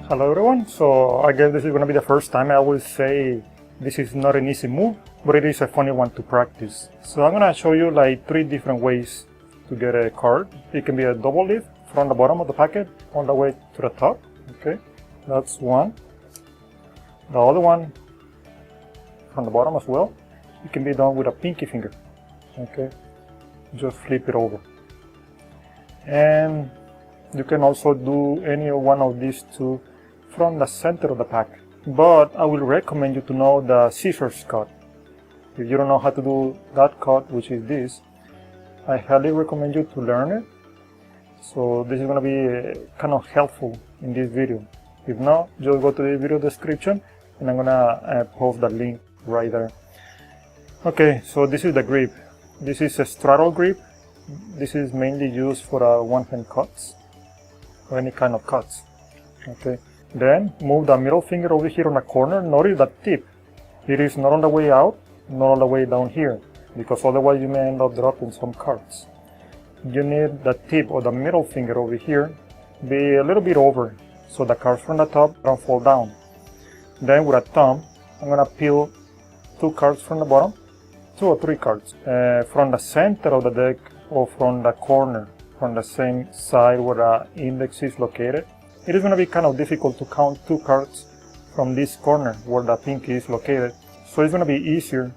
Hello everyone, so I guess this is going to be the first time I will say this is not an easy move, but it is a funny one to practice. So I'm going to show you like 3 different ways to get a card. It can be a double lift from the bottom of the packet all the way to the top. Okay, that's one. The other one from the bottom as well. It can be done with a pinky finger. Okay, just flip it over. And you can also do any one of these two from the center of the pack, but I will recommend you to know the scissors cut. If you don't know how to do that cut, which is this, I highly recommend you to learn it. So this is going to be kind of helpful in this video. If not, just go to the video description and I'm going to post the link right there. Okay, so this is the grip. This is a straddle grip. This is mainly used for one-hand cuts or any kind of cuts. Okay. Then move the middle finger over here on the corner. Notice the tip. It is not on the way out, not on the way down here, because otherwise you may end up dropping some cards. You need the tip or the middle finger over here be a little bit over, so the cards from the top don't fall down. Then with a thumb, I'm gonna peel 2 cards from the bottom, 2 or 3 cards, from the center of the deck or from the corner, from the same side where the index is located. It is going to be kind of difficult to count 2 cards from this corner where the pinky is located. So it's going to be easier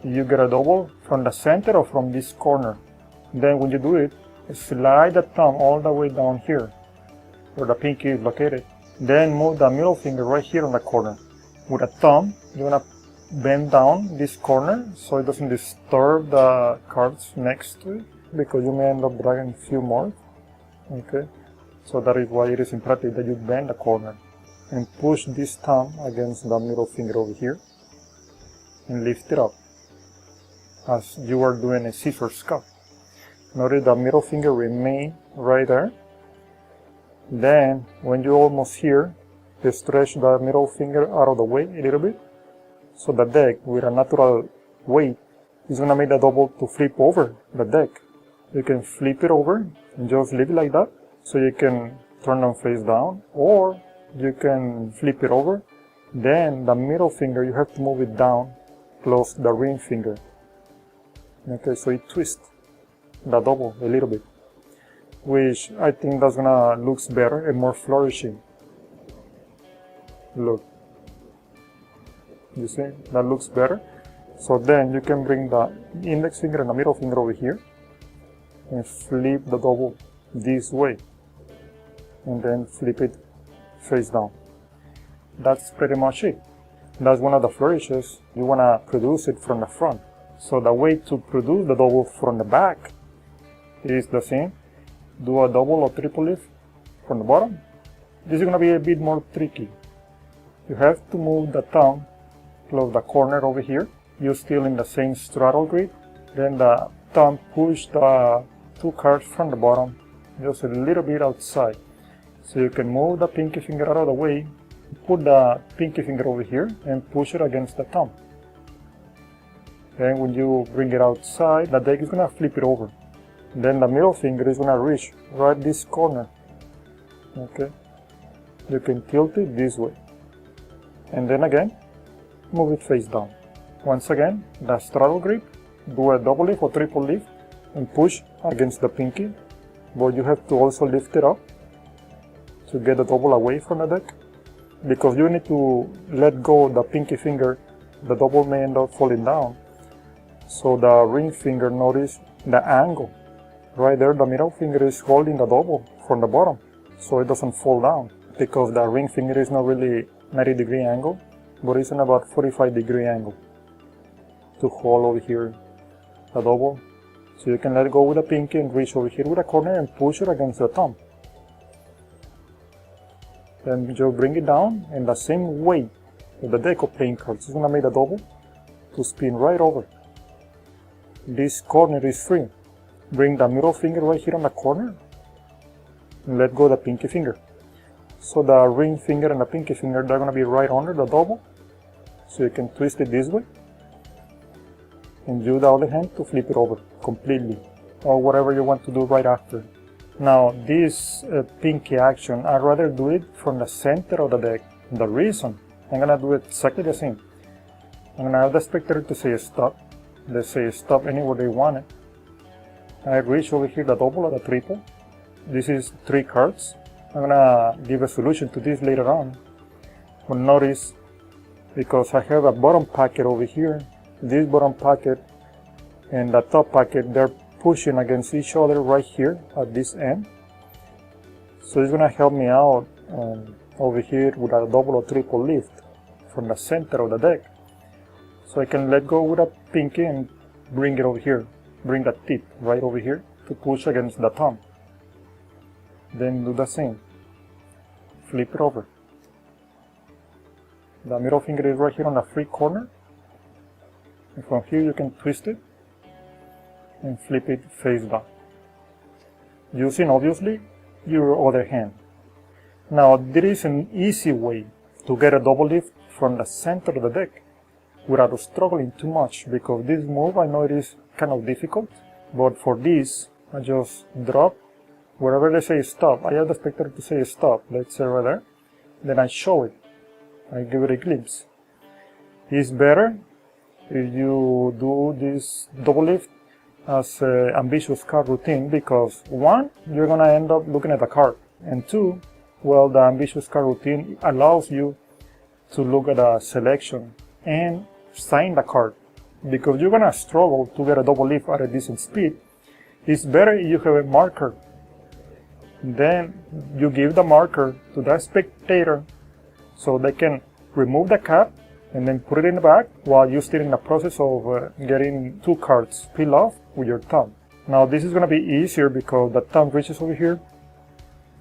if you get a double from the center or from this corner. Then when you do it, slide the thumb all the way down here where the pinky is located. Then move the middle finger right here on the corner. With a thumb, you're going to bend down this corner so it doesn't disturb the cards next to it, because you may end up dragging a few more. Okay. So that is why it is imperative that you bend the corner and push this thumb against the middle finger over here and lift it up as you are doing a scissors cut. Notice the middle finger remain right there. Then when you're almost here, you stretch the middle finger out of the way a little bit, so the deck with a natural weight is going to make the double to flip over the deck. You can flip it over and just leave it like that. So you can turn them face down, or you can flip it over. Then the middle finger, you have to move it down, close the ring finger. Okay, so it twists the double a little bit, which I think that's gonna looks better and more flourishing. Look, you see, that looks better. So then you can bring the index finger and the middle finger over here and flip the double this way, and then flip it face down. That's pretty much it. That's one of the flourishes. You want to produce it from the front. So the way to produce the double from the back is the same. Do a double or triple lift from the bottom. This is going to be a bit more tricky. You have to move the thumb, close the corner over here. You're still in the same straddle grip. Then the thumb push the 2 cards from the bottom just a little bit outside. So you can move the pinky finger out of the way, put the pinky finger over here and push it against the thumb. Then when you bring it outside, the deck is going to flip it over. Then the middle finger is going to reach right this corner. Okay, you can tilt it this way. And then again, move it face down. Once again, the straddle grip, do a double lift or triple lift and push against the pinky. But you have to also lift it up to get the double away from the deck. because you need to let go the pinky finger, the double may end up falling down. So the ring finger, notice the angle. Right there, the middle finger is holding the double from the bottom, so it doesn't fall down, because the ring finger is not really 90-degree angle, but it's in about 45-degree angle to hold over here the double. So you can let go with the pinky and reach over here with a corner and push it against the thumb. Then just bring it down, and the same way with the deck of playing cards, it's gonna make the double to spin right over. This corner is free. Bring the middle finger right here on the corner and let go the pinky finger. So the ring finger and the pinky finger, they're gonna be right under the double. So you can twist it this way and use the other hand to flip it over completely, or whatever you want to do right after. Now this pinky action, I'd rather do it from the center of the deck. The reason, I'm gonna do it exactly the same. I'm gonna have the spectator to say stop. They say stop anywhere they want it. I reach over here the double or the triple. This is 3 cards. I'm gonna give a solution to this later on. But notice, because I have a bottom packet over here, this bottom packet and the top packet, they're pushing against each other right here at this end. So it's gonna help me out over here with a double or triple lift from the center of the deck. So I can let go with a pinky and bring it over here. Bring the tip right over here to push against the thumb. Then do the same. Flip it over. The middle finger is right here on the free corner. And from here you can twist it and flip it face down, using obviously your other hand. Now there is an easy way to get a double lift from the center of the deck without struggling too much, because this move, I know it is kind of difficult, but for this I just drop wherever they say stop. I have the spectator to say stop, let's say right there, then I show it, I give it a glimpse. It's better if you do this double lift as an ambitious card routine, because 1, you're gonna end up looking at the card, and 2, well, the ambitious card routine allows you to look at a selection and sign the card, because you're gonna struggle to get a double lift at a decent speed. It's better if you have a marker. Then you give the marker to the spectator so they can remove the cap and then put it in the bag while you're still in the process of getting 2 cards peel off with your thumb. Now this is gonna be easier because the thumb reaches over here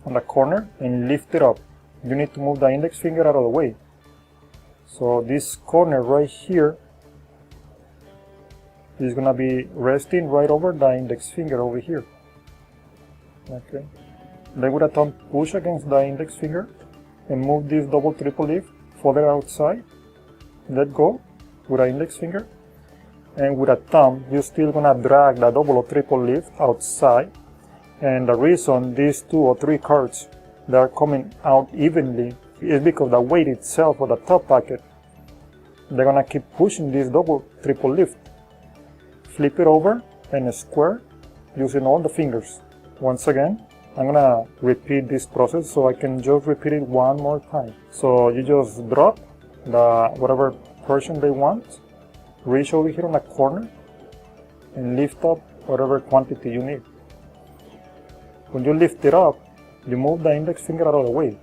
on the corner and lift it up. You need to move the index finger out of the way. So this corner right here is gonna be resting right over the index finger over here. Okay. Then with a thumb, push against the index finger and move this double triple lift further outside. Let go with the index finger, and with a thumb, you're still gonna drag the double or triple lift outside. And the reason these 2 or 3 cards that are coming out evenly is because the weight itself of the top packet, they're gonna keep pushing this double triple lift. Flip it over and square using all the fingers. Once again, I'm gonna repeat this process so I can just repeat it one more time. So you just drop the whatever portion they want, reach over here on the corner and lift up whatever quantity you need. When you lift it up, you move the index finger out of the way.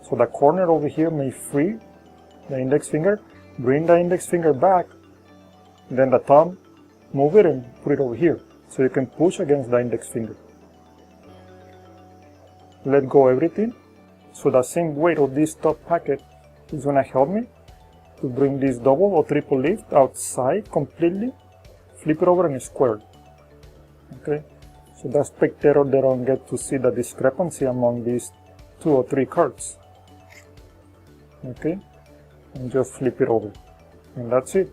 So the corner over here may free the index finger, bring the index finger back, then the thumb, move it and put it over here so you can push against the index finger. Let go everything, so the same weight of this top packet is going to help me to bring this double or triple lift outside completely, flip it over and square. Okay, so the spectator, they don't get to see the discrepancy among these 2 or 3 cards. Okay, and just flip it over, and that's it.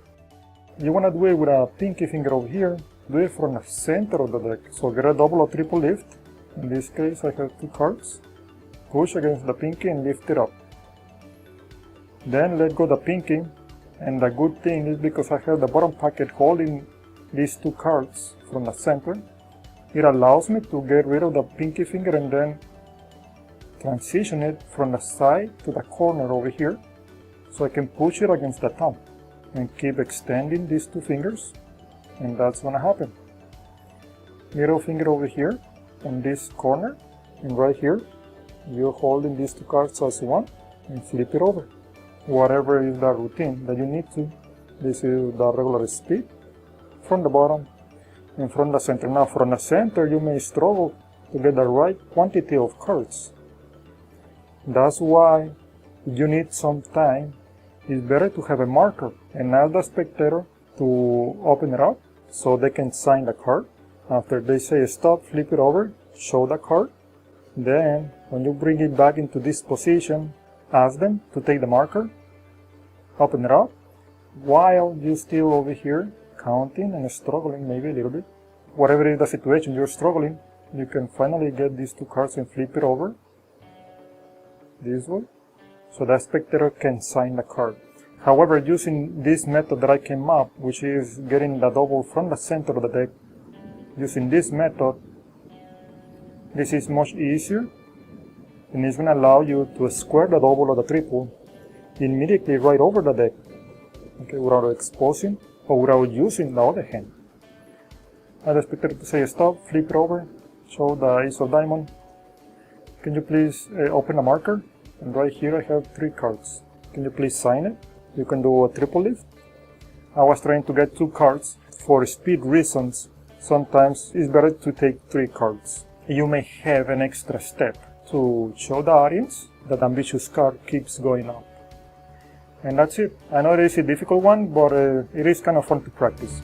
You want to do it with a pinky finger over here, do it from the center of the deck. So get a double or triple lift. In this case I have 2 cards, push against the pinky and lift it up. Then let go the pinky, and the good thing is because I have the bottom packet holding these 2 cards from the center, it allows me to get rid of the pinky finger and then transition it from the side to the corner over here, so I can push it against the thumb and keep extending these two fingers, and that's gonna happen. Middle finger over here on this corner, and right here you're holding these two cards as one and flip it over. Whatever is the routine that you need to. This is the regular speed from the bottom and from the center. Now from the center you may struggle to get the right quantity of cards. That's why you need some time. It's better to have a marker and ask the spectator to open it up so they can sign the card. After they say stop, flip it over, show the card. Then when you bring it back into this position, ask them to take the marker, open it up, while you're still over here counting and struggling maybe a little bit. Whatever is the situation you're struggling, you can finally get these two cards and flip it over this way, so the spectator can sign the card. However, using this method that I came up, which is getting the double from the center of the deck, using this method, this is much easier, and it's going to allow you to square the double or the triple immediately right over the deck, okay, without exposing or without using the other hand. I expect it to say stop, flip it over, show the ace of diamond. Can you please open a marker? And right here I have 3 cards. Can you please sign it? You can do a triple lift. I was trying to get 2 cards. For speed reasons, sometimes it's better to take 3 cards. You may have an extra step to show the audience that ambitious card keeps going up. And that's it. I know it is a difficult one, but it is kind of fun to practice.